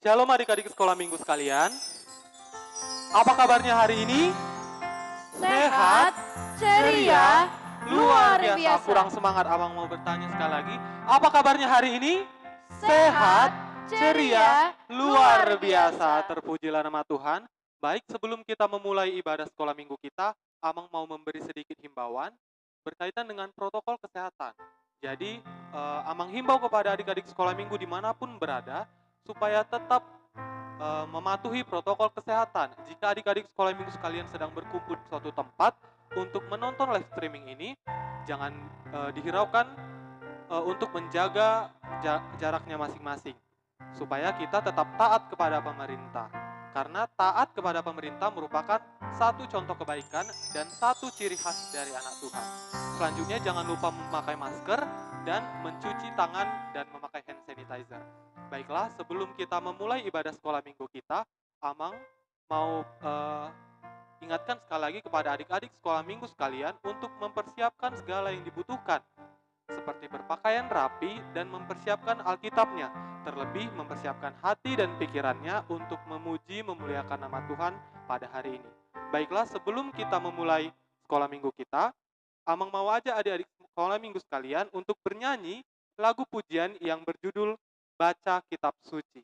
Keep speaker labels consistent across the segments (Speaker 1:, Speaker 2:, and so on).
Speaker 1: Shalom adik-adik sekolah minggu sekalian. Apa kabarnya hari ini?
Speaker 2: Sehat, ceria, luar
Speaker 1: biasa.
Speaker 2: biasa.
Speaker 1: Kurang semangat, abang mau bertanya sekali lagi. Apa kabarnya hari ini?
Speaker 2: Sehat, ceria,
Speaker 1: luar
Speaker 2: luar
Speaker 1: biasa.
Speaker 2: biasa.
Speaker 1: Terpujilah nama Tuhan. Baik, sebelum kita memulai ibadah sekolah minggu kita, abang mau memberi sedikit himbauan berkaitan dengan protokol kesehatan. Jadi, abang himbau kepada adik-adik sekolah minggu dimanapun berada, supaya tetap mematuhi protokol kesehatan. Jika adik-adik sekolah minggu sekalian sedang berkumpul di suatu tempat untuk menonton live streaming ini, jangan dihiraukan untuk menjaga jaraknya masing-masing, supaya kita tetap taat kepada pemerintah. Karena taat kepada pemerintah merupakan satu contoh kebaikan dan satu ciri khas dari anak Tuhan. Selanjutnya, jangan lupa memakai masker dan mencuci tangan dan memakai hand sanitizer. Baiklah, sebelum kita memulai ibadah sekolah minggu kita, Amang mau ingatkan sekali lagi kepada adik-adik sekolah minggu sekalian untuk mempersiapkan segala yang dibutuhkan, seperti berpakaian rapi dan mempersiapkan Alkitabnya, terlebih mempersiapkan hati dan pikirannya untuk memuji memuliakan nama Tuhan pada hari ini. Baiklah, sebelum kita memulai sekolah minggu kita, Amang mau aja adik-adik sekolah minggu sekalian untuk bernyanyi lagu pujian yang berjudul Baca Kitab Suci.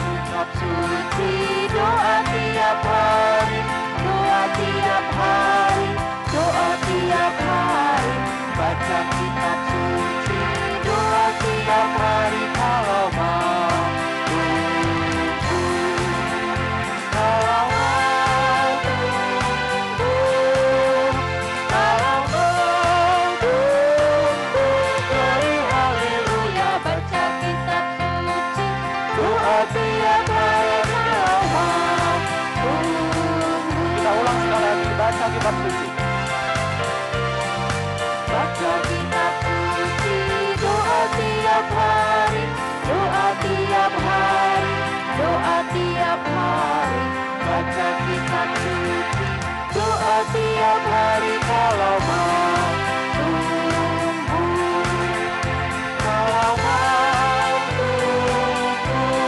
Speaker 2: Kitab suci, doa tiap hari, doa tiap hari, doa tiap hari. Baca kitab suci, doa tiap hari kalau mau tumbuh. Kalau mau tumbuh, kalau mau tumbuh, glory haleluya. Baca kitab suci, doa tiap hari kalau mau tumbuh.
Speaker 1: Kita ulang sekali lagi, baca kitab suci.
Speaker 2: Baca kitab suci, doa tiap hari, doa tiap hari, doa tiap hari. Baca kitab suci, doa tiap hari kalau mau tumbuh. Kalau mau tumbuh,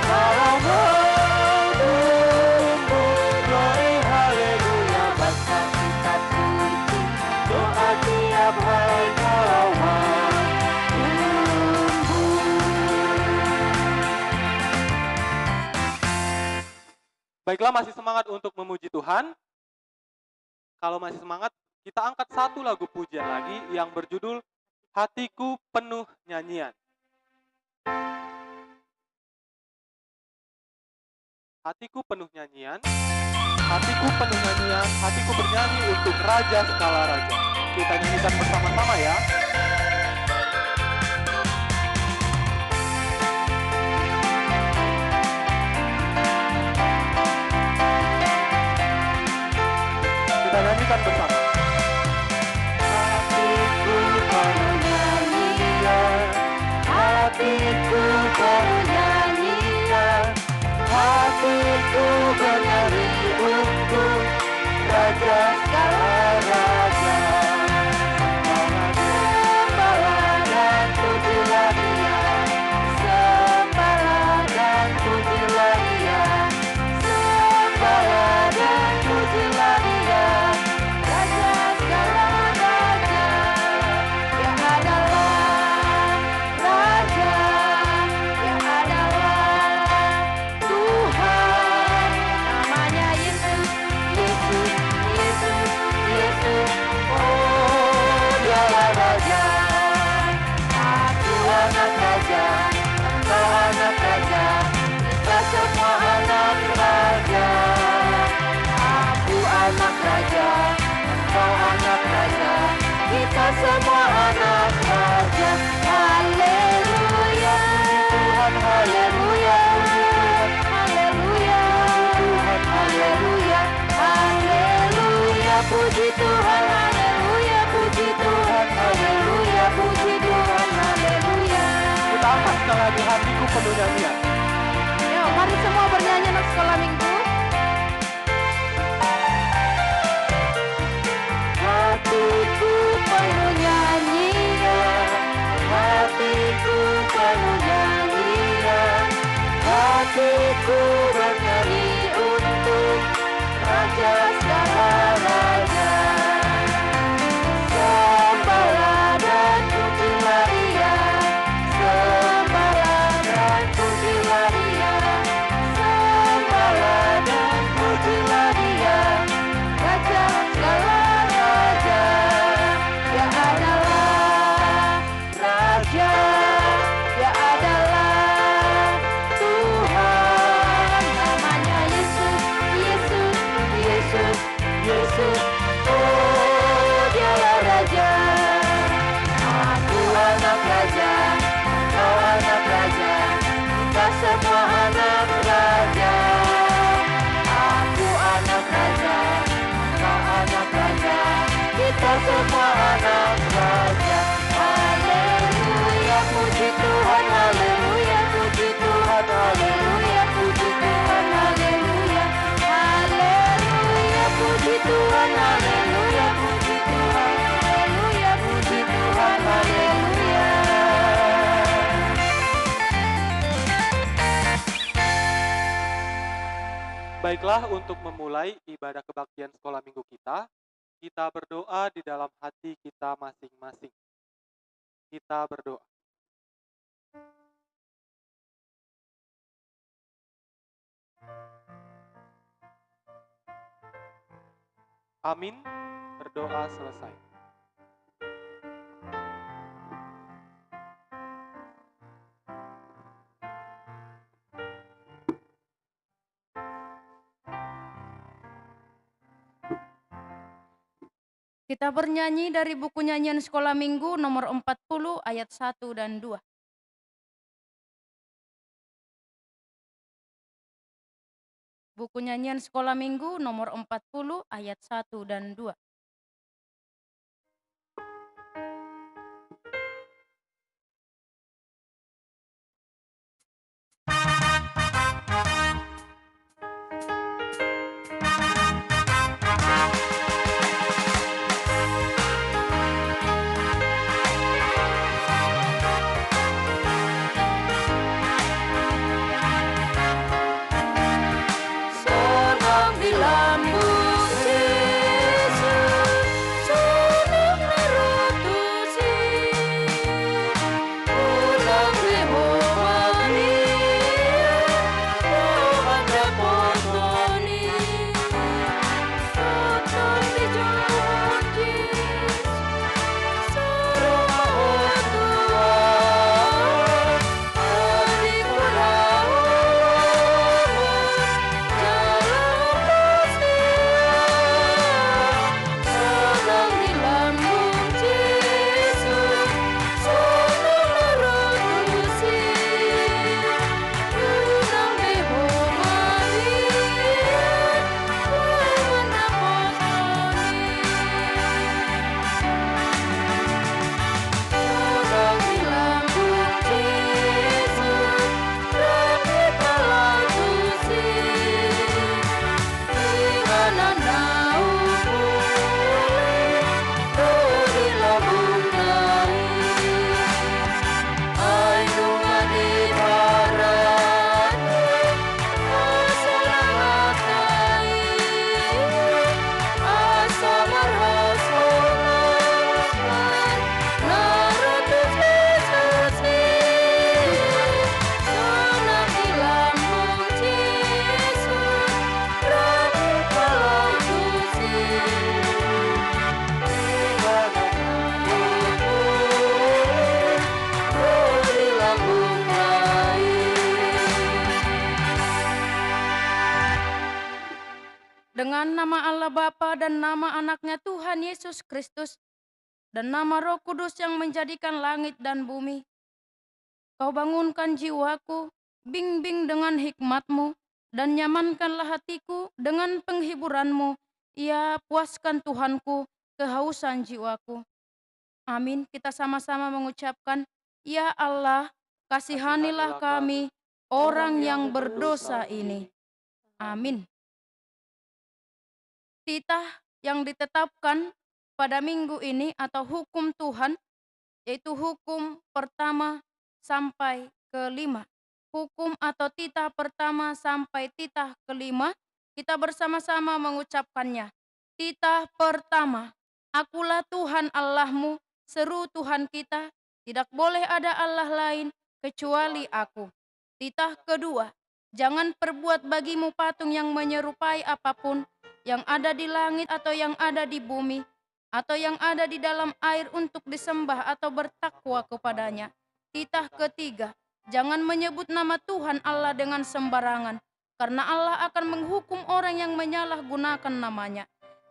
Speaker 2: kalau mau tumbuh, glory haleluya. Baca kitab suci, doa tiap hari kalau mau tumbuh.
Speaker 1: Baiklah, masih semangat untuk memuji Tuhan? Kalau masih semangat, kita angkat satu lagu pujian lagi yang berjudul Hatiku Penuh Nyanyian. Hatiku penuh nyanyian, hatiku penuh nyanyian, hatiku bernyanyi untuk Raja segala Raja. Kita nyanyikan bersama-sama ya. Kita nyanyikan bersama.
Speaker 2: Hatiku penuh nyanyian, hatiku penuh nyanyian, hatiku bernyanyi untuk Raja segala raja. Sembahlah dan pujilah Dia, sembahlah dan pujilah Dia, sembahlah dan pujilah Dia. Raja segala raja, Dia adalah Raja, Dia adalah Tuhan. Namanya Yesus, Yesus, Yesus, Yesus. Oh, Dialah Raja. Aku anak Raja, engkau anak Raja, kita semua anak Raja. Aku anak Raja, engkau anak Raja, kita semua anak Raja. Haleluya, Tuhan, haleluya, haleluya, Tuhan, haleluya, haleluya, puji Tuhan, haleluya, puji Tuhan, haleluya, puji Tuhan, haleluya.
Speaker 1: penuh nyanyian.
Speaker 2: Yuk, mari semua bernyanyi anak sekolah minggu. Hatiku penuh nyanyian, hatiku penuh nyanyian, hatiku bernyanyi untuk Raja segala raja. Sembahlah dan pujilah Dia, sembahlah dan pujilah Dia, sembahlah dan pujilah Dia, Raja segala raja. Dia adalah Raja, Dia adalah Tuhan. Namanya Yesus, Yesus, Yesus, Yesus. Oh, Dialah Raja. Aku anak Raja, kau anak Raja, kita semua anak Raja. Aku anak Raja, kau anak Raja, kita semua anak Raja. Haleluya, puji Tuhan, haleluya, puji Tuhan, haleluya, puji Tuhan, haleluya. Haleluya, puji Tuhan, haleluya, puji Tuhan, haleluya, puji Tuhan, haleluya.
Speaker 1: Baiklah, untuk memulai ibadah kebaktian sekolah minggu kita berdoa di dalam hati kita masing-masing. Kita berdoa. Amin. Berdoa selesai.
Speaker 2: Kita bernyanyi dari buku nyanyian sekolah minggu nomor 40 ayat 1 dan 2. Buku nyanyian sekolah minggu nomor 40 ayat 1 dan 2. Sonong di lambung Yesus, sonong narutusi, ulang rehomani, Tuhan dapotoni, sonong di janji, sarung Tuhan, adik sonong di lambung Yesus, sonong narutusi, ulang rehomani, Tuhan dapotoni, sonong di lambung Yesus, rakita lautusi, Tuhan dengan nama Allah Bapa dan nama anaknya Tuhan Yesus Kristus dan nama Roh Kudus yang menjadikan langit dan bumi. Kau bangunkan jiwaku, bimbing dengan hikmat-Mu, dan nyamankanlah hatiku dengan penghiburan-Mu. Ya, puaskan Tuhanku kehausan jiwaku. Amin. Kita sama-sama mengucapkan, Ya Allah, kasihanilah kami, orang yang berdosa ini. Amin. Titah yang ditetapkan pada minggu ini atau hukum Tuhan, yaitu hukum pertama sampai kelima. Hukum atau titah pertama sampai titah kelima, kita bersama-sama mengucapkannya. Titah pertama, Akulah Tuhan Allahmu, seru Tuhan kita, tidak boleh ada Allah lain kecuali Aku. Titah kedua, jangan perbuat bagimu patung yang menyerupai apapun yang ada di langit atau yang ada di bumi, atau yang ada di dalam air untuk disembah atau bertakwa kepadanya. Titah ketiga, jangan menyebut nama Tuhan Allah dengan sembarangan, karena Allah akan menghukum orang yang menyalahgunakan namanya.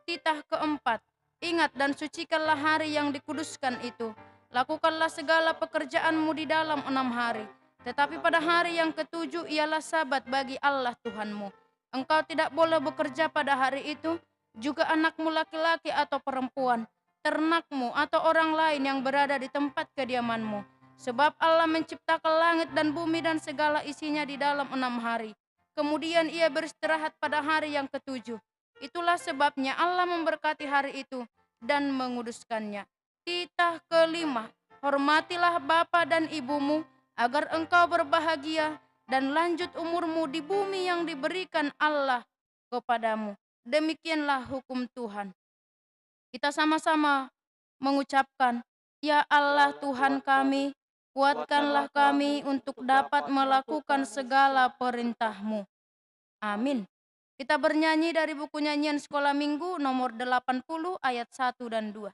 Speaker 2: Titah keempat, ingat dan sucikanlah hari yang dikuduskan itu. Lakukanlah segala pekerjaanmu di dalam 6 hari. Tetapi pada hari yang ketujuh ialah sabat bagi Allah Tuhanmu. Engkau tidak boleh bekerja pada hari itu, juga anakmu laki-laki atau perempuan, ternakmu atau orang lain yang berada di tempat kediamanmu. Sebab Allah menciptakan langit dan bumi dan segala isinya di dalam 6 hari. Kemudian ia beristirahat pada hari yang ketujuh. Itulah sebabnya Allah memberkati hari itu dan menguduskannya. Titah kelima, hormatilah bapa dan ibumu agar engkau berbahagia dan lanjut umurmu di bumi yang diberikan Allah kepadamu. Demikianlah hukum Tuhan. Kita sama-sama mengucapkan, Ya Allah Tuhan kami, kuatkanlah kami untuk dapat melakukan segala perintah-Mu. Amin. Kita bernyanyi dari buku nyanyian sekolah minggu nomor 80 ayat 1 dan 2.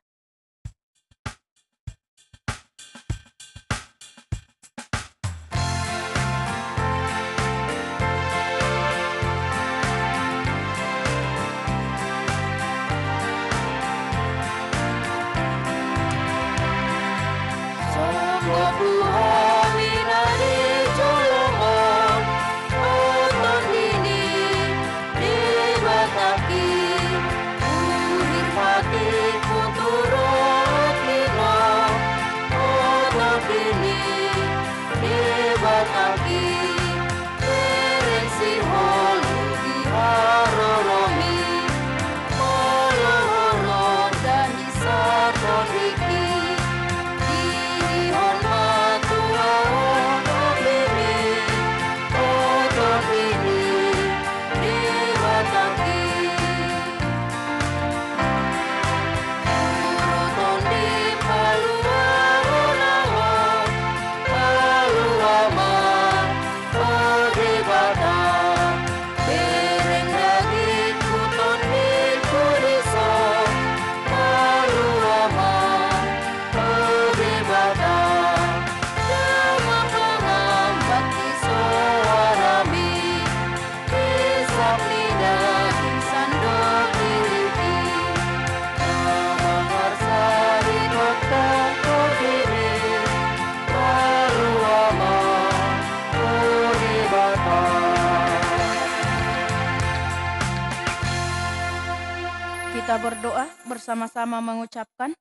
Speaker 2: Kita berdoa bersama-sama mengucapkan,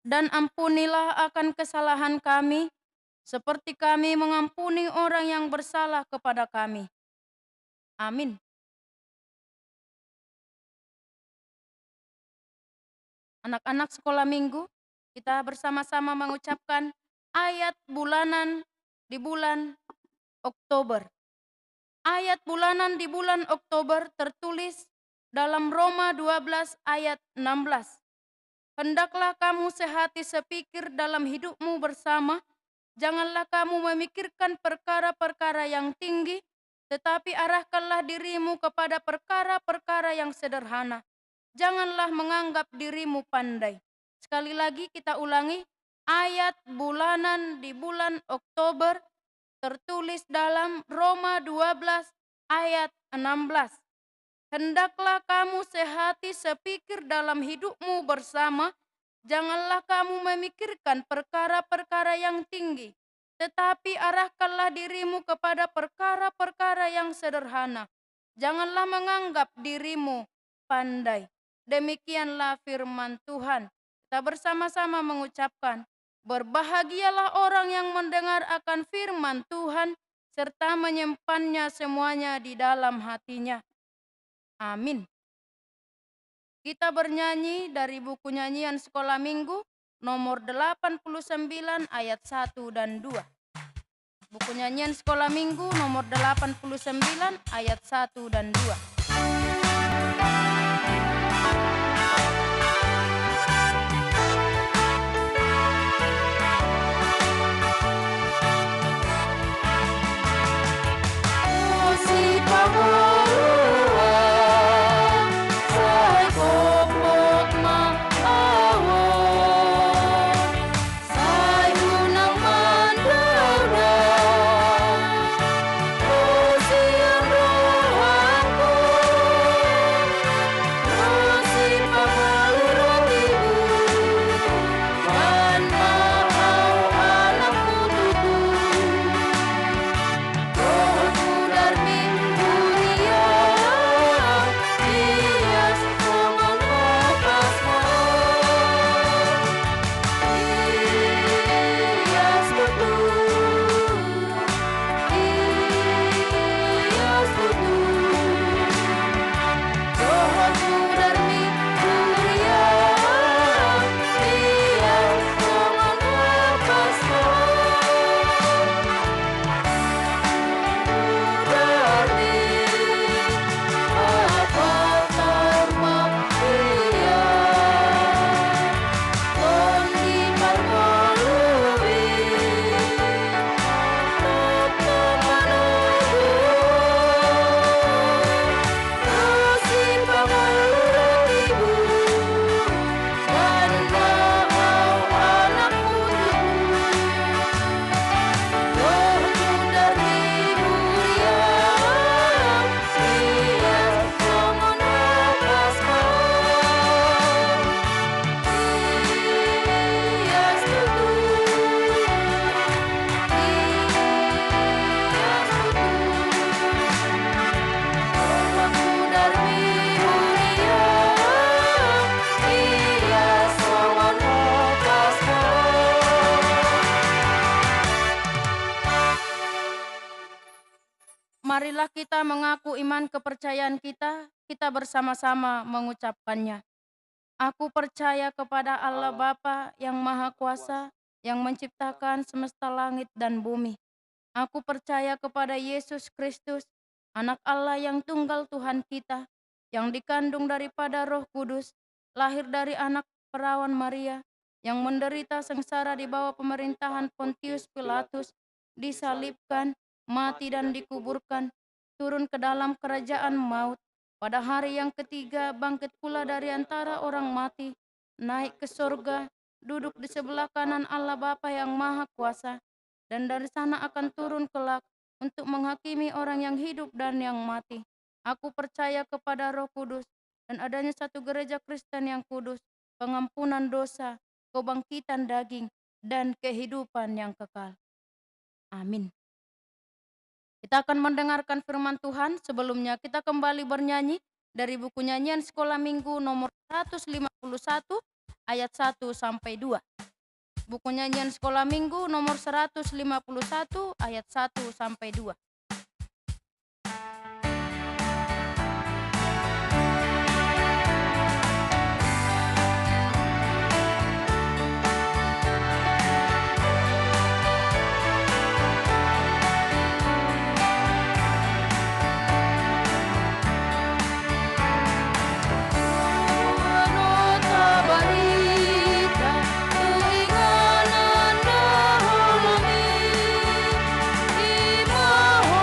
Speaker 2: dan ampunilah akan kesalahan kami, seperti kami mengampuni orang yang bersalah kepada kami. Amin. Anak-anak sekolah minggu, kita bersama-sama mengucapkan ayat bulanan di bulan Oktober. Ayat bulanan di bulan Oktober tertulis dalam Roma 12 ayat 16. Hendaklah kamu sehati sepikir dalam hidupmu bersama, janganlah kamu memikirkan perkara-perkara yang tinggi, tetapi arahkanlah dirimu kepada perkara-perkara yang sederhana. Janganlah menganggap dirimu pandai. Sekali lagi kita ulangi, ayat bulanan di bulan Oktober tertulis dalam Roma 12 ayat 16. Hendaklah kamu sehati sepikir dalam hidupmu bersama, janganlah kamu memikirkan perkara-perkara yang tinggi, tetapi arahkanlah dirimu kepada perkara-perkara yang sederhana. Janganlah menganggap dirimu pandai. Demikianlah firman Tuhan. Kita bersama-sama mengucapkan, Berbahagialah orang yang mendengar akan firman Tuhan serta menyimpannya semuanya di dalam hatinya. Amin. Kita bernyanyi dari buku nyanyian sekolah minggu nomor 89 ayat 1 dan 2. Buku nyanyian sekolah minggu nomor 89 ayat 1 dan 2. Marilah kita mengaku iman kepercayaan kita bersama-sama mengucapkannya. Aku percaya kepada Allah Bapa yang Maha Kuasa, yang menciptakan semesta langit dan bumi. Aku percaya kepada Yesus Kristus, Anak Allah yang tunggal Tuhan kita, yang dikandung daripada Roh Kudus, lahir dari anak perawan Maria, yang menderita sengsara di bawah pemerintahan Pontius Pilatus, disalibkan, mati dan dikuburkan, turun ke dalam kerajaan maut. Pada hari yang ketiga bangkit pula dari antara orang mati, naik ke surga, duduk di sebelah kanan Allah Bapa yang Maha Kuasa, dan dari sana akan turun kelak untuk menghakimi orang yang hidup dan yang mati. Aku percaya kepada Roh Kudus dan adanya satu gereja Kristen yang kudus, pengampunan dosa, kebangkitan daging, dan kehidupan yang kekal. Amin. Kita akan mendengarkan firman Tuhan. Sebelumnya kita kembali bernyanyi dari buku nyanyian sekolah minggu nomor 151 ayat 1 sampai 2. Buku nyanyian sekolah minggu nomor 151 ayat 1 sampai 2. Imoho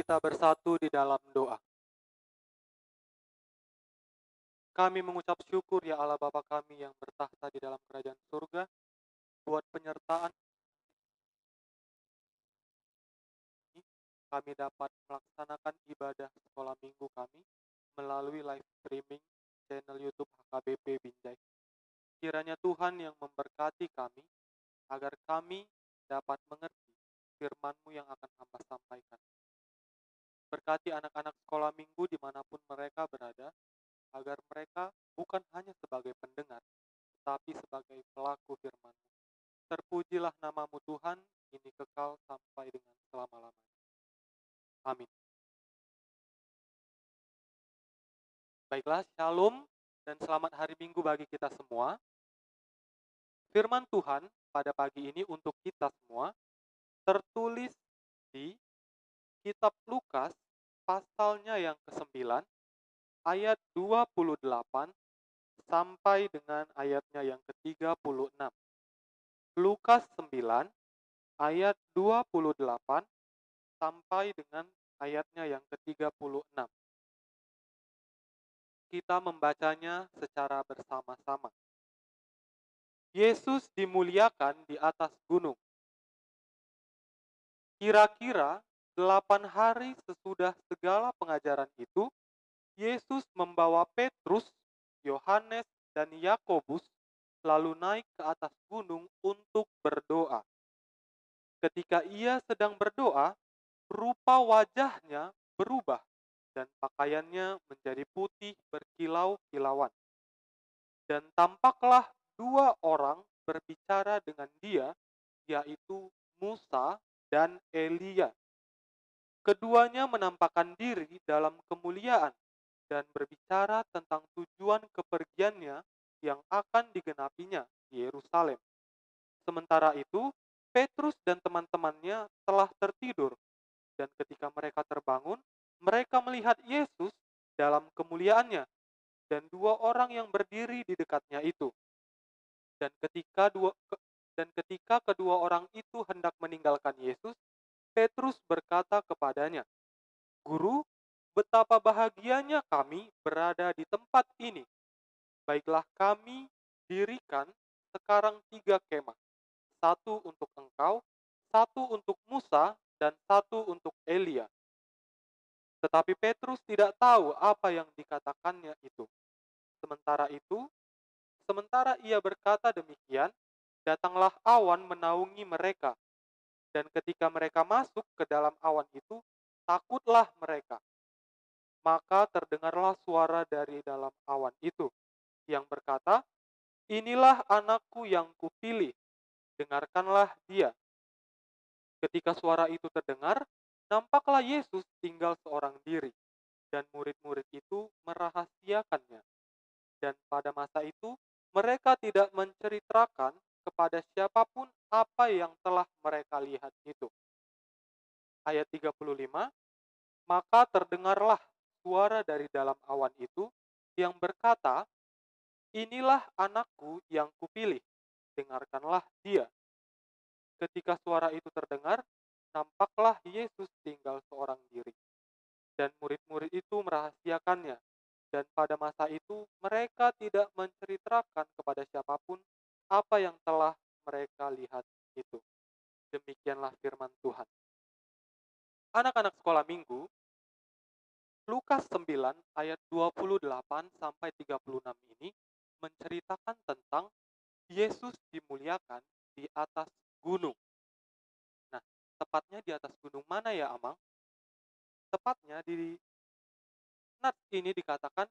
Speaker 1: kita bersatu di dalam doa. Kami mengucap syukur ya Allah Bapa kami yang bertahta di dalam kerajaan surga, buat penyertaan ini, kami dapat melaksanakan ibadah sekolah minggu kami melalui live streaming channel YouTube HKBP Binjai. Kiranya Tuhan yang memberkati kami, agar kami dapat mengerti firman-Mu yang akan hamba sampaikan. Berkati anak-anak sekolah minggu dimanapun mereka berada, agar mereka bukan hanya sebagai pendengar, tetapi sebagai pelaku firman-Mu. Terpujilah nama-Mu Tuhan, ini kekal sampai dengan selama-lamanya. Amin. Baiklah, shalom dan selamat hari Minggu bagi kita semua. Firman Tuhan pada pagi ini untuk kita semua tertulis di Kitab Lukas pasalnya yang ke-9 ayat 28 sampai dengan ayatnya yang ke-36. Lukas 9 ayat 28 sampai dengan ayatnya yang ke-36. Kita membacanya secara bersama-sama. Yesus dimuliakan di atas gunung. Kira-kira 8 hari sesudah segala pengajaran itu, Yesus membawa Petrus, Yohanes, dan Yakobus lalu naik ke atas gunung untuk berdoa. Ketika ia sedang berdoa, rupa wajahnya berubah dan pakaiannya menjadi putih berkilau-kilauan. Dan tampaklah 2 orang berbicara dengan dia, yaitu Musa dan Elia. Keduanya menampakkan diri dalam kemuliaan dan berbicara tentang tujuan kepergiannya yang akan digenapinya di Yerusalem. Sementara itu, Petrus dan teman-temannya telah tertidur, dan ketika mereka terbangun, mereka melihat Yesus dalam kemuliaannya dan 2 orang yang berdiri di dekatnya itu. Dan ketika kedua orang itu hendak meninggalkan Yesus, Petrus berkata kepadanya, "Guru, betapa bahagianya kami berada di tempat ini. Baiklah kami dirikan sekarang 3 kemah, 1 untuk engkau, 1 untuk Musa, dan 1 untuk Elia." Tetapi Petrus tidak tahu apa yang dikatakannya itu. Sementara ia berkata demikian, datanglah awan menaungi mereka, dan ketika mereka masuk ke dalam awan itu, takutlah mereka. Maka terdengarlah suara dari dalam awan itu, yang berkata, "Inilah anakku yang kupilih, dengarkanlah dia." Ketika suara itu terdengar, nampaklah Yesus tinggal seorang diri, dan murid-murid itu merahasiakannya. Dan pada masa itu, mereka tidak menceritakan kepada siapapun apa yang telah mereka lihat itu. Ayat 35, maka terdengarlah suara dari dalam awan itu yang berkata, "Inilah anakku yang kupilih, dengarkanlah dia." Ketika suara itu terdengar, nampaklah Yesus tinggal seorang diri, dan murid-murid itu merahasiakannya. Dan pada masa itu, mereka tidak menceritakan kepada siapapun apa yang telah mereka lihat itu. Demikianlah firman Tuhan. Anak-anak sekolah minggu, Lukas 9 ayat 28 sampai 36 ini menceritakan tentang Yesus dimuliakan di atas gunung. Nah, tepatnya di atas gunung mana ya, Amang? Tepatnya di nats ini dikatakan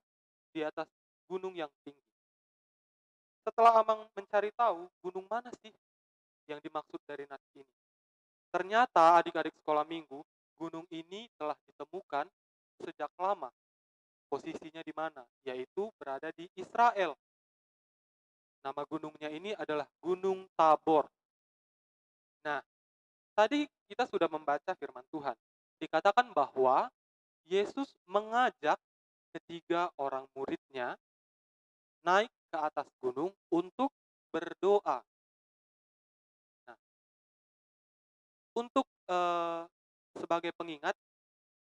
Speaker 1: di atas gunung yang tinggi. Setelah Amang mencari tahu gunung mana sih yang dimaksud dari nats ini, ternyata adik-adik sekolah minggu, gunung ini telah ditemukan sejak lama. Posisinya di mana? Yaitu berada di Israel. Nama gunungnya ini adalah Gunung Tabor. Nah, tadi kita sudah membaca firman Tuhan. Dikatakan bahwa Yesus mengajak ketiga orang muridnya naik ke atas gunung untuk berdoa. Nah, untuk sebagai pengingat,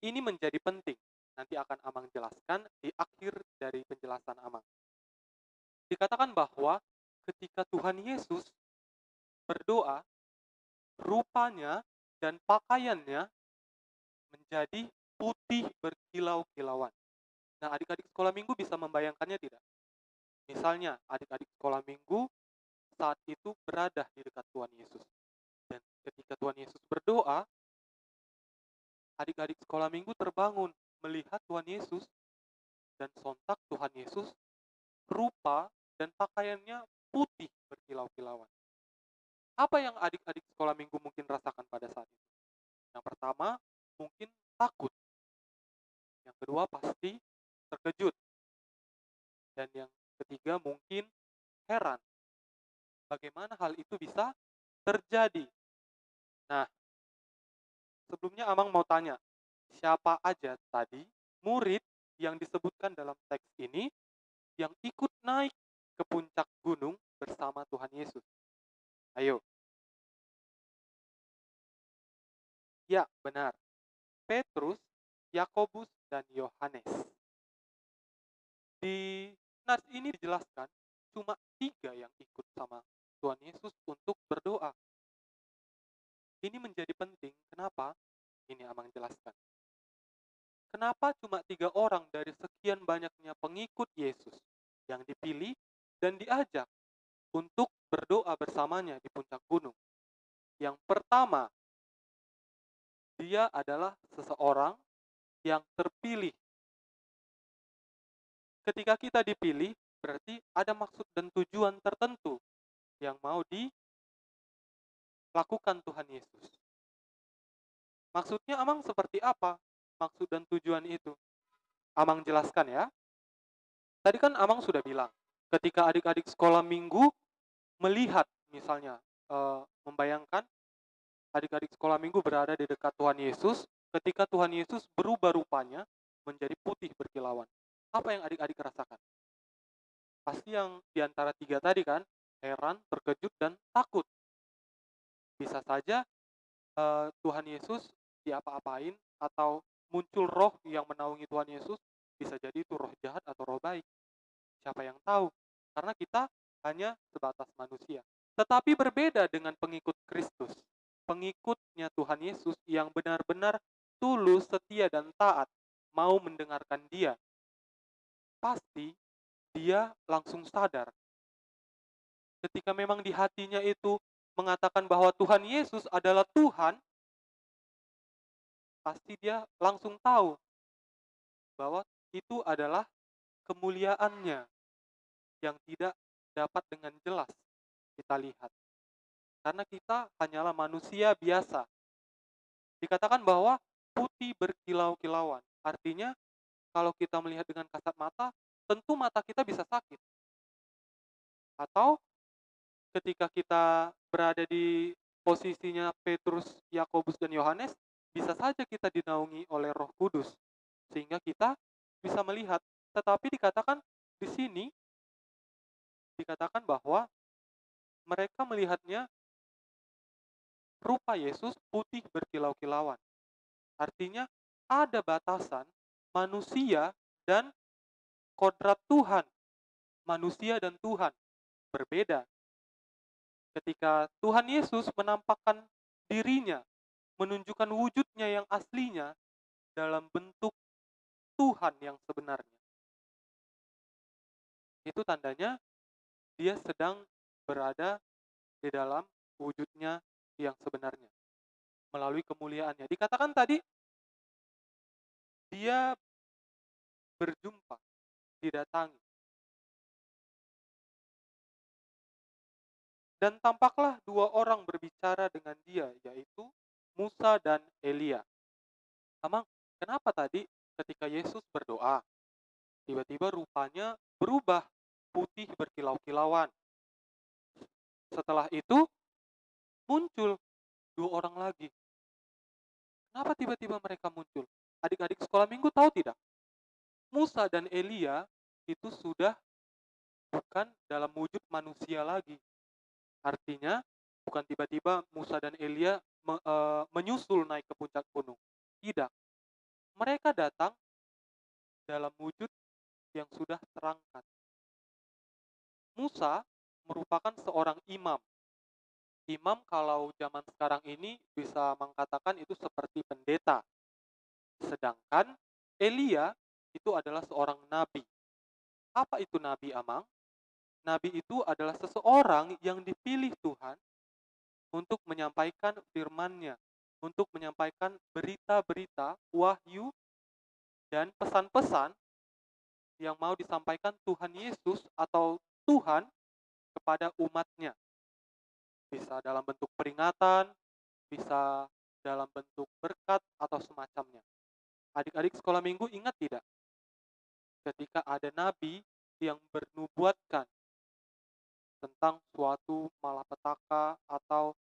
Speaker 1: Ini menjadi penting. Nanti akan Amang jelaskan di akhir dari penjelasan Amang. Dikatakan bahwa ketika Tuhan Yesus berdoa, rupanya dan pakaiannya menjadi putih berkilau-kilauan. Nah, adik-adik sekolah minggu bisa membayangkannya tidak? Misalnya, adik-adik sekolah minggu saat itu berada di dekat Tuhan Yesus. Dan ketika Tuhan Yesus berdoa, adik-adik sekolah minggu terbangun melihat Tuhan Yesus, dan sontak Tuhan Yesus rupa dan pakaiannya putih berkilau-kilauan. Apa yang adik-adik sekolah minggu mungkin rasakan pada saat itu? Yang pertama, mungkin takut. Yang kedua, pasti terkejut. Dan yang ketiga, mungkin heran. Bagaimana hal itu bisa terjadi? Nah, sebelumnya Amang mau tanya, siapa aja tadi murid yang disebutkan dalam teks ini yang ikut naik ke puncak gunung bersama Tuhan Yesus? Ayo. Ya, benar. Petrus, Yakobus, dan Yohanes. Di nas ini dijelaskan cuma 3 yang ikut sama Tuhan Yesus untuk berdoa. Ini menjadi penting. Kenapa? Ini Amang jelaskan. Kenapa cuma 3 orang dari sekian banyaknya pengikut Yesus yang dipilih dan diajak untuk berdoa bersamanya di puncak gunung? Yang pertama, dia adalah seseorang yang terpilih. Ketika kita dipilih, berarti ada maksud dan tujuan tertentu yang mau dilakukan Tuhan Yesus. Maksudnya Amang seperti apa? Maksud dan tujuan itu. Amang jelaskan ya. Tadi kan Amang sudah bilang, ketika adik-adik sekolah minggu melihat misalnya, membayangkan adik-adik sekolah minggu berada di dekat Tuhan Yesus, ketika Tuhan Yesus berubah rupanya menjadi putih berkilauan. Apa yang adik-adik rasakan? Pasti yang di antara 3 tadi kan, heran, terkejut, dan takut. Bisa saja Tuhan Yesus diapa-apain atau muncul roh yang menaungi Tuhan Yesus, bisa jadi itu roh jahat atau roh baik. Siapa yang tahu? Karena kita hanya sebatas manusia. Tetapi berbeda dengan pengikut Kristus. Pengikutnya Tuhan Yesus yang benar-benar tulus, setia, dan taat, mau mendengarkan Dia. Pasti dia langsung sadar ketika memang di hatinya itu mengatakan bahwa Tuhan Yesus adalah Tuhan, pasti dia langsung tahu bahwa itu adalah kemuliaannya yang tidak dapat dengan jelas kita lihat. Karena kita hanyalah manusia biasa. Dikatakan bahwa putih berkilau-kilauan. Artinya kalau kita melihat dengan kasat mata, tentu mata kita bisa sakit. Atau ketika kita berada di posisinya Petrus, Yakobus, dan Yohanes, bisa saja kita dinaungi oleh Roh Kudus sehingga kita bisa melihat. Tetapi dikatakan di sini dikatakan bahwa mereka melihatnya rupa Yesus putih berkilau-kilauan. Artinya ada batasan manusia dan kodrat Tuhan. Manusia dan Tuhan berbeda. Ketika Tuhan Yesus menampakkan dirinya, menunjukkan wujudnya yang aslinya dalam bentuk Tuhan yang sebenarnya. Itu tandanya dia sedang berada di dalam wujudnya yang sebenarnya. Melalui kemuliaannya. Dikatakan tadi, dia berjumpa, didatangi. Dan tampaklah 2 orang berbicara dengan dia, yaitu Musa dan Elia. Amang, kenapa tadi ketika Yesus berdoa, tiba-tiba rupanya berubah, putih berkilau-kilauan. Setelah itu, muncul 2 orang lagi. Kenapa tiba-tiba mereka muncul? Adik-adik sekolah minggu tahu tidak? Musa dan Elia itu sudah bukan dalam wujud manusia lagi. Artinya, bukan tiba-tiba Musa dan Elia menyusul naik ke puncak gunung. Tidak. Mereka datang dalam wujud yang sudah terangkat. Musa merupakan seorang imam. Imam kalau zaman sekarang ini bisa mengatakan itu seperti pendeta. Sedangkan Elia itu adalah seorang nabi. Apa itu nabi, Amang? Nabi itu adalah seseorang yang dipilih Tuhan untuk menyampaikan firman-Nya, untuk menyampaikan berita-berita, wahyu, dan pesan-pesan yang mau disampaikan Tuhan Yesus atau Tuhan kepada umatnya. Bisa dalam bentuk peringatan, bisa dalam bentuk berkat atau semacamnya. Adik-adik sekolah minggu ingat tidak ketika ada nabi yang bernubuatkan tentang suatu malapetaka atau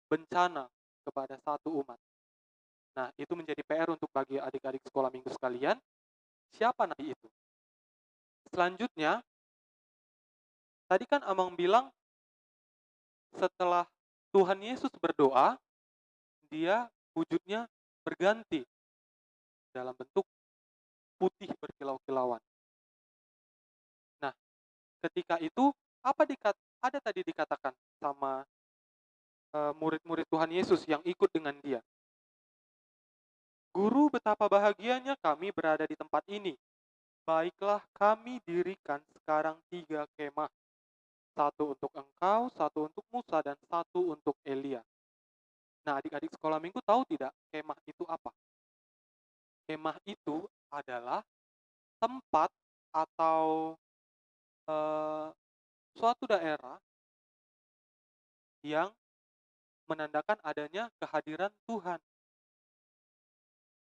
Speaker 1: bencana kepada satu umat. Nah, itu menjadi PR untuk bagi adik-adik sekolah minggu sekalian. Siapa nabi itu? Selanjutnya, tadi kan Amang bilang setelah Tuhan Yesus berdoa, dia wujudnya berganti dalam bentuk putih berkilau-kilauan. Nah, ketika itu ada tadi dikatakan sama murid-murid Tuhan Yesus yang ikut dengan dia. Guru, betapa bahagianya kami berada di tempat ini. Baiklah, kami dirikan sekarang 3 kemah. Satu untuk engkau, satu untuk Musa, dan satu untuk Elia. Nah, adik-adik sekolah minggu tahu tidak kemah itu apa? Kemah itu adalah tempat atau suatu daerah yang menandakan adanya kehadiran Tuhan.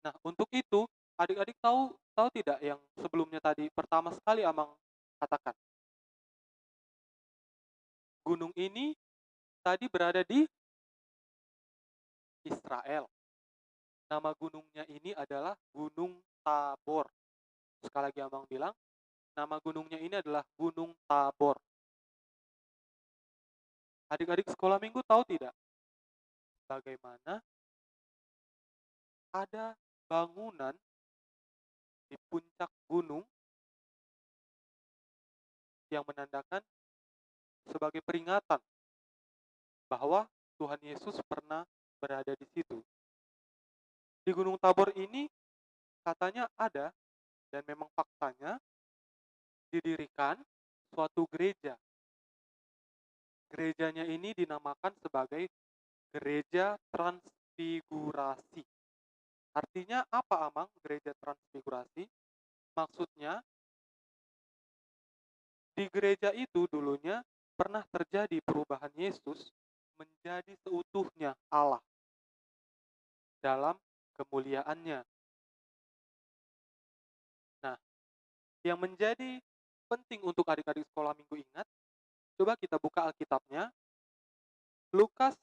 Speaker 1: Nah, untuk itu, adik-adik tahu tahu tidak yang sebelumnya tadi pertama sekali Amang katakan? Gunung ini tadi berada di Israel. Nama gunungnya ini adalah Gunung Tabor. Sekali lagi Amang bilang, nama gunungnya ini adalah Gunung Tabor. Adik-adik sekolah minggu tahu tidak bagaimana ada bangunan di puncak gunung yang menandakan sebagai peringatan bahwa Tuhan Yesus pernah berada di situ. Di Gunung Tabor ini katanya ada dan memang faktanya didirikan suatu gereja. Gerejanya ini dinamakan sebagai Gereja Transfigurasi. Artinya apa, Amang, Gereja Transfigurasi? Maksudnya, di gereja itu dulunya pernah terjadi perubahan Yesus menjadi seutuhnya Allah dalam kemuliaannya. Nah, yang menjadi penting untuk adik-adik sekolah minggu ingat, coba kita buka Alkitabnya, Lukas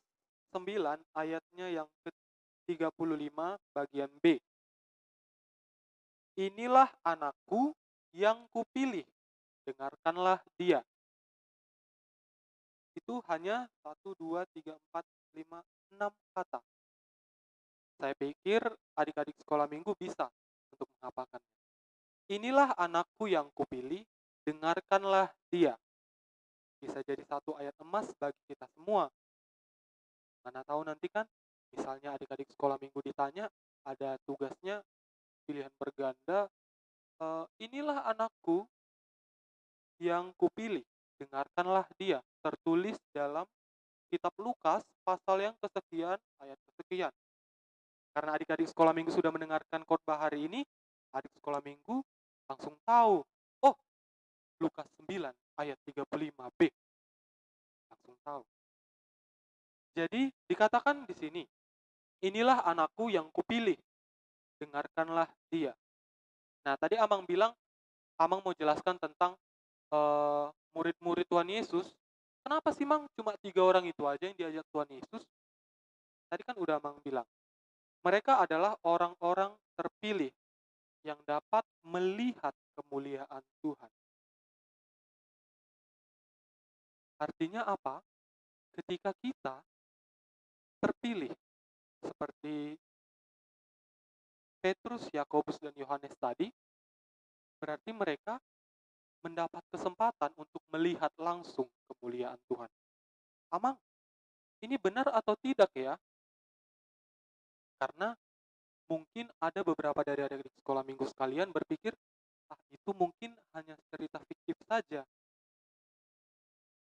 Speaker 1: 9 ayatnya yang ke-35 bagian B. Inilah anakku yang kupilih, dengarkanlah dia. Itu hanya 1, 2, 3, 4, 5, 6 kata. Saya pikir adik-adik sekolah minggu bisa untuk menghafalkannya. Inilah anakku yang kupilih, dengarkanlah dia. Bisa jadi satu ayat emas bagi kita semua. Mana tahu nanti kan, misalnya adik-adik sekolah minggu ditanya, ada tugasnya pilihan berganda, inilah anakku yang kupilih, dengarkanlah dia. Tertulis dalam kitab Lukas pasal yang kesekian, ayat kesekian. Karena adik-adik sekolah minggu sudah mendengarkan khotbah hari ini, adik sekolah minggu langsung tahu, oh, Lukas 9 ayat 35b. Langsung tahu. Jadi dikatakan di sini, inilah anakku yang kupilih, dengarkanlah dia. Nah, tadi Amang bilang, Amang mau jelaskan tentang murid-murid Tuhan Yesus. Kenapa sih, Mang, cuma 3 orang itu aja yang diajak Tuhan Yesus? Tadi kan udah Amang bilang, mereka adalah orang-orang terpilih yang dapat melihat kemuliaan Tuhan. Artinya apa? Ketika kita terpilih, seperti Petrus, Yakobus, dan Yohanes tadi, berarti mereka mendapat kesempatan untuk melihat langsung kemuliaan Tuhan. Amang, ini benar atau tidak ya? Karena mungkin ada beberapa dari adik-adik sekolah minggu sekalian berpikir, itu mungkin hanya cerita fiktif saja.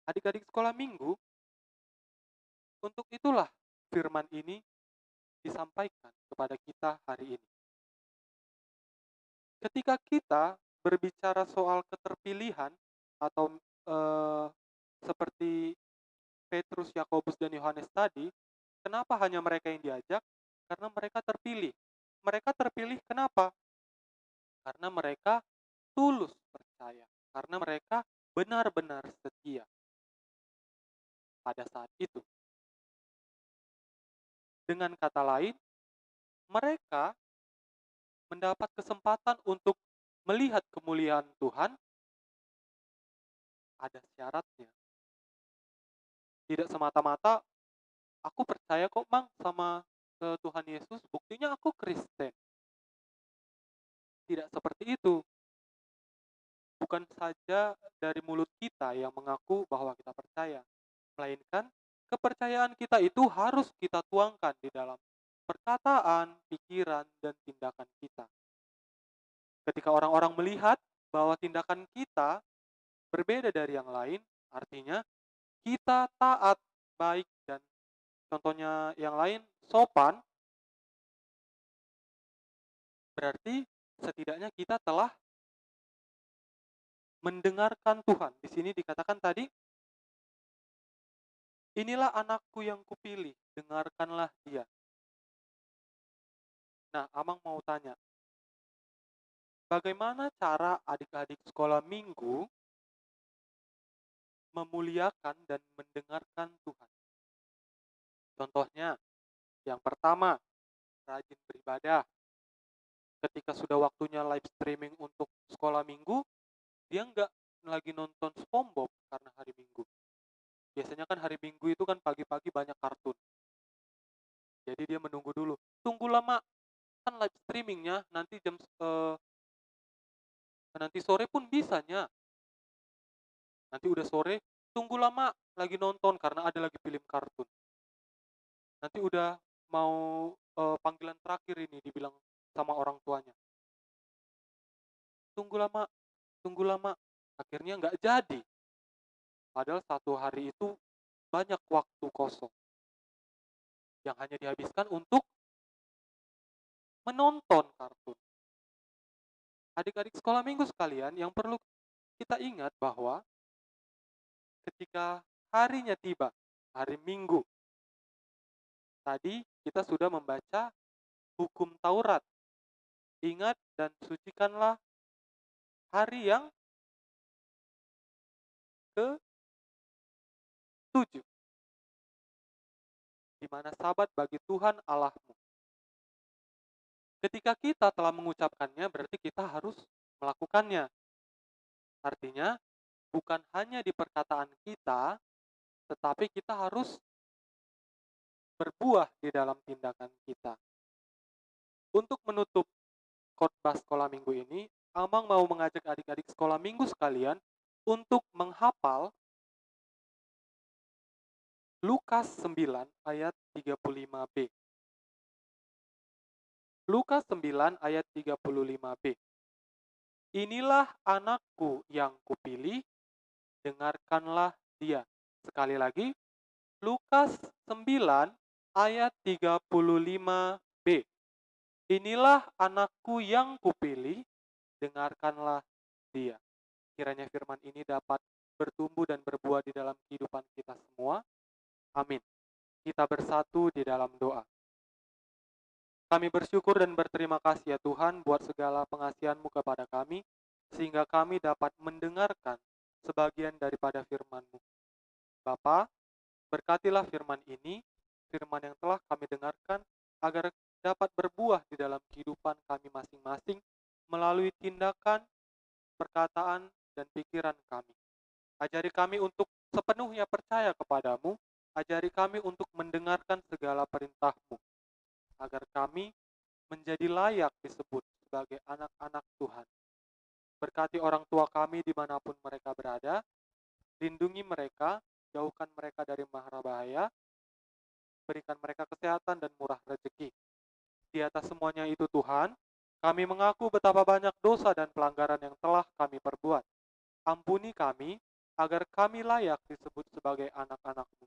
Speaker 1: Adik-adik sekolah minggu, untuk itulah firman ini disampaikan kepada kita hari ini. Ketika kita berbicara soal keterpilihan atau seperti Petrus, Yakobus, dan Yohanes tadi, kenapa hanya mereka yang diajak? Karena mereka terpilih. Mereka terpilih kenapa? Karena mereka tulus percaya. Karena mereka benar-benar setia pada saat itu. Dengan kata lain, mereka mendapat kesempatan untuk melihat kemuliaan Tuhan, ada syaratnya. Tidak semata-mata, aku percaya kok Mang sama Tuhan Yesus, buktinya aku Kristen. Tidak seperti itu. Bukan saja dari mulut kita yang mengaku bahwa kita percaya, melainkan kepercayaan kita itu harus kita tuangkan di dalam perkataan, pikiran, dan tindakan kita. Ketika orang-orang melihat bahwa tindakan kita berbeda dari yang lain, artinya kita taat, baik, dan contohnya yang lain sopan, berarti setidaknya kita telah mendengarkan Tuhan. Di sini dikatakan tadi, inilah anakku yang kupilih, dengarkanlah dia. Nah, Amang mau tanya, bagaimana cara adik-adik sekolah minggu memuliakan dan mendengarkan Tuhan? Contohnya, yang pertama, rajin beribadah. Ketika sudah waktunya live streaming untuk sekolah minggu, dia nggak lagi nonton SpongeBob karena hari Minggu. Biasanya kan hari Minggu itu kan pagi-pagi banyak kartun. Jadi dia menunggu dulu. Tunggu lama, kan live streamingnya nanti sore pun bisanya. Nanti udah sore, tunggu lama lagi nonton karena ada lagi film kartun. Nanti udah mau panggilan terakhir ini dibilang sama orang tuanya. Tunggu lama. Akhirnya nggak jadi. Padahal satu hari itu banyak waktu kosong yang hanya dihabiskan untuk menonton kartun. Adik-adik sekolah minggu sekalian, yang perlu kita ingat bahwa ketika harinya tiba, hari Minggu, tadi kita sudah membaca hukum Taurat. Ingat dan sucikanlah hari yang ke-7, di mana Sabat bagi Tuhan Allahmu. Ketika kita telah mengucapkannya, berarti kita harus melakukannya. Artinya, bukan hanya di perkataan kita, tetapi kita harus berbuah di dalam tindakan kita. Untuk menutup khotbah sekolah minggu ini, Amang mau mengajak adik-adik sekolah minggu sekalian untuk menghafal Lukas 9 ayat 35b. Lukas 9 ayat 35b. Inilah anakku yang kupilih, dengarkanlah dia. Sekali lagi, Lukas 9 ayat 35b. Inilah anakku yang kupilih, dengarkanlah dia. Kiranya firman ini dapat bertumbuh dan berbuah di dalam kehidupan kita semua. Amin. Kita bersatu di dalam doa. Kami bersyukur dan berterima kasih ya Tuhan buat segala pengasihan-Mu kepada kami, sehingga kami dapat mendengarkan sebagian daripada firman-Mu. Bapa, berkatilah firman ini, firman yang telah kami dengarkan, agar dapat berbuah di dalam kehidupan kami masing-masing, melalui tindakan, perkataan, dan pikiran kami. Ajari kami untuk sepenuhnya percaya kepadamu, ajari kami untuk mendengarkan segala perintah-Mu, agar kami menjadi layak disebut sebagai anak-anak Tuhan. Berkati orang tua kami dimanapun mereka berada, lindungi mereka, jauhkan mereka dari mara bahaya, berikan mereka kesehatan dan murah rezeki. Di atas semuanya itu Tuhan, kami mengaku betapa banyak dosa dan pelanggaran yang telah kami perbuat. Ampuni kami, agar kami layak disebut sebagai anak-anak-Mu.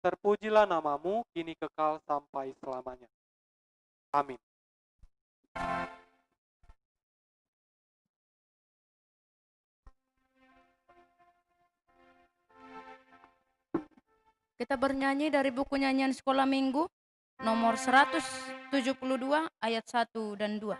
Speaker 1: Terpujilah nama-Mu, kini kekal sampai selamanya. Amin.
Speaker 2: Kita bernyanyi dari buku nyanyian sekolah minggu nomor 172 ayat 1 dan 2.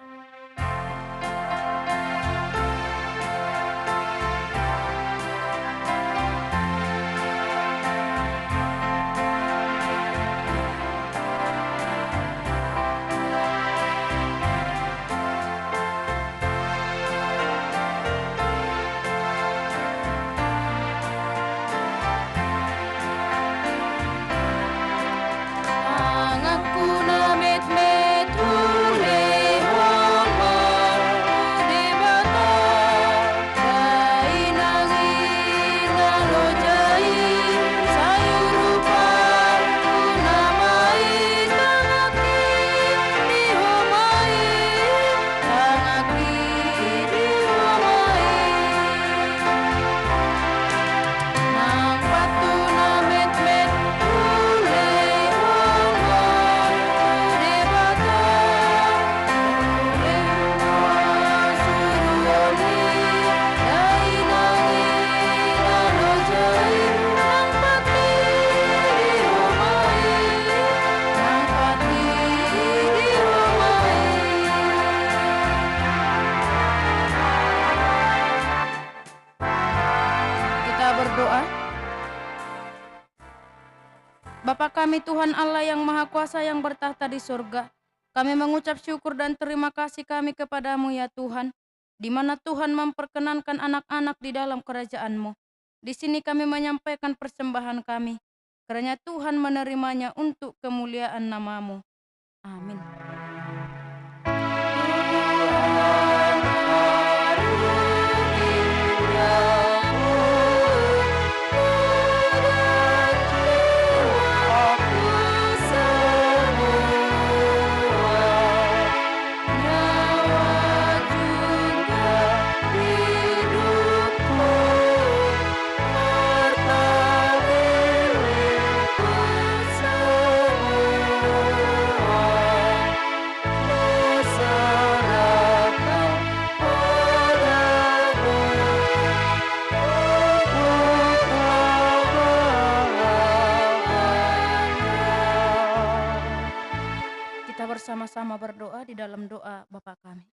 Speaker 2: Anakku na met-met hule homa debata dai nangi nalojai sayurupa kunamai tangaki dihomai nang patu na met-met hule homa debata hule suruoni dai nangi nalojai nang pati dihomai Kita berdoa. Bapa kami Tuhan Allah yang Maha Kuasa yang bertahta di surga, kami mengucap syukur dan terima kasih kami kepadamu ya Tuhan, di mana Tuhan memperkenankan anak-anak di dalam kerajaan-Mu. Di sini kami menyampaikan persembahan kami, kiranya Tuhan menerimanya untuk kemuliaan nama-Mu. Amin. Kita bersama-sama berdoa di dalam doa Bapa kami.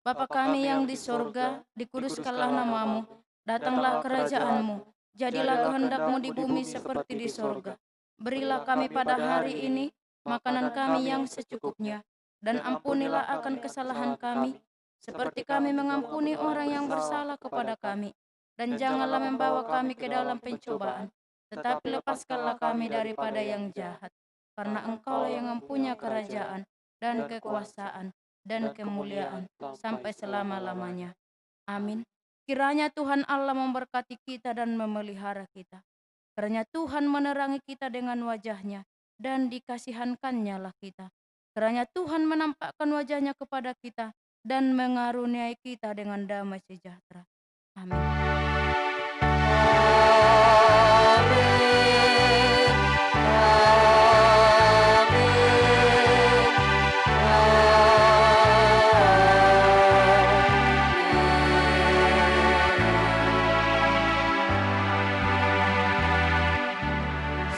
Speaker 2: Bapa kami yang di sorga, dikuduskanlah namamu, datanglah kerajaan-Mu, jadilah kehendak-Mu di bumi seperti di sorga. Berilah kami pada hari ini makanan kami yang secukupnya, dan ampunilah akan kesalahan kami, seperti kami mengampuni orang yang bersalah kepada kami. Dan janganlah membawa kami ke dalam pencobaan, tetapi lepaskanlah kami daripada yang jahat. Karena Engkau yang mempunyai kerajaan dan kekuasaan dan kemuliaan sampai selama-lamanya. Amin. Kiranya Tuhan Allah memberkati kita dan memelihara kita. Kiranya Tuhan menerangi kita dengan wajah-Nya dan dikasihankan-Nya lah kita. Kiranya Tuhan menampakkan wajah-Nya kepada kita dan mengaruniai kita dengan damai sejahtera. Amin.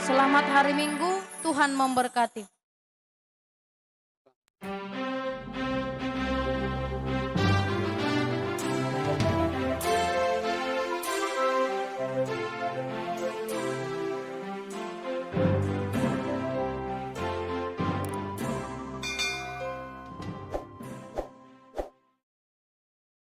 Speaker 2: Selamat hari Minggu, Tuhan memberkati.